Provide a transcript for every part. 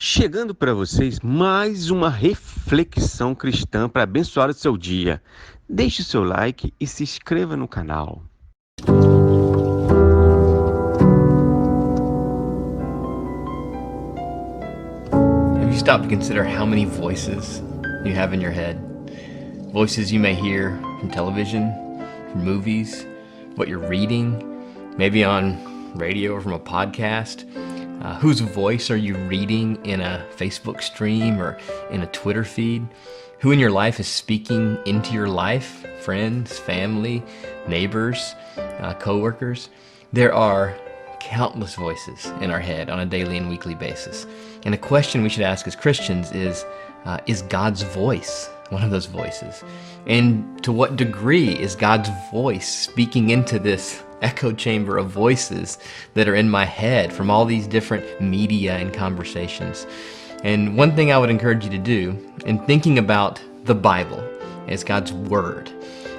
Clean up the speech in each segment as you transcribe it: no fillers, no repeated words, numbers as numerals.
Chegando para vocês mais uma reflexão cristã para abençoar o seu dia. Deixe o seu like e se inscreva no canal. Have you stopped to consider how many voices you have in your head? Voices you may hear from television, from movies, what you're reading, maybe on radio or from a podcast. Whose voice are you reading in a Facebook stream or in a Twitter feed? Who in your life is speaking into your life? Friends, family, neighbors, coworkers? There are countless voices in our head on a daily and weekly basis. And a question we should ask as Christians is God's voice one of those voices? And to what degree is God's voice speaking into this echo chamber of voices that are in my head from all these different media and conversations? And one thing I would encourage you to do in thinking about the Bible as God's Word.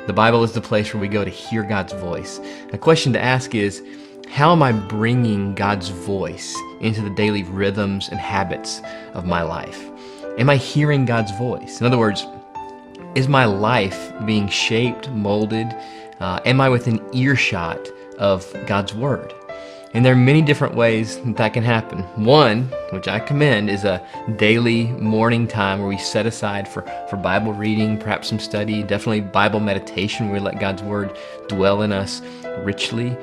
The Bible is the place where we go to hear God's voice. A question to ask is, how am I bringing God's voice into the daily rhythms and habits of my life? Am I hearing God's voice? In other words, is my life being shaped, molded? Am I within earshot of God's Word? And there are many different ways that can happen. One, which I commend, is a daily morning time where we set aside for Bible reading, perhaps some study, definitely Bible meditation where we let God's Word dwell in us richly.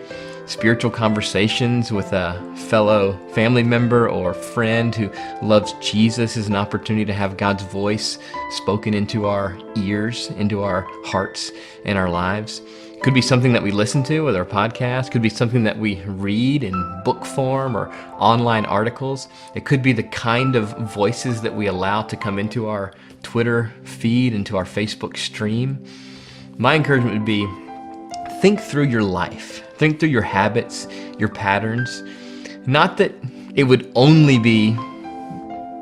Spiritual conversations with a fellow family member or friend who loves Jesus is an opportunity to have God's voice spoken into our ears, into our hearts and our lives. Could be something that we listen to with our podcast. Could be something that we read in book form or online articles. It could be the kind of voices that we allow to come into our Twitter feed, into our Facebook stream. My encouragement would be, think through your life. Think through your habits, your patterns. Not that it would only be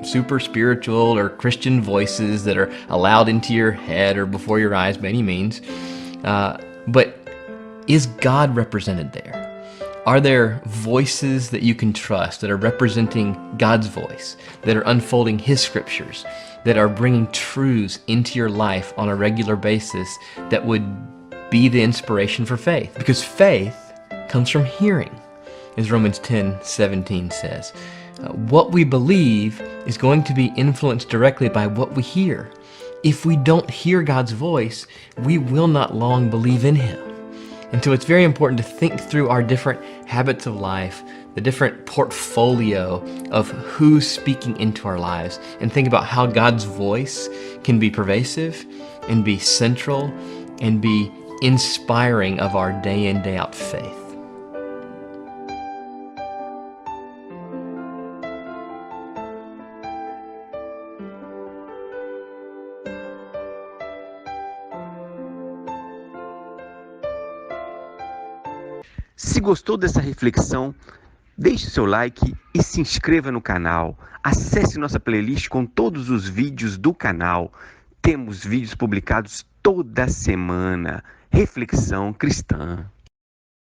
super spiritual or Christian voices that are allowed into your head or before your eyes by any means. But is God represented there? Are there voices that you can trust that are representing God's voice, that are unfolding His scriptures, that are bringing truths into your life on a regular basis that would be the inspiration for faith? Because faith comes from hearing, as Romans 10:17 says. What we believe is going to be influenced directly by what we hear. If we don't hear God's voice, we will not long believe in Him. And so it's very important to think through our different habits of life, the different portfolio of who's speaking into our lives, and think about how God's voice can be pervasive and be central and be inspiring of our day in, day out faith. Se gostou dessa reflexão, deixe seu like e se inscreva no canal. Acesse nossa playlist com todos os vídeos do canal. Temos vídeos publicados toda semana. Reflexão cristã.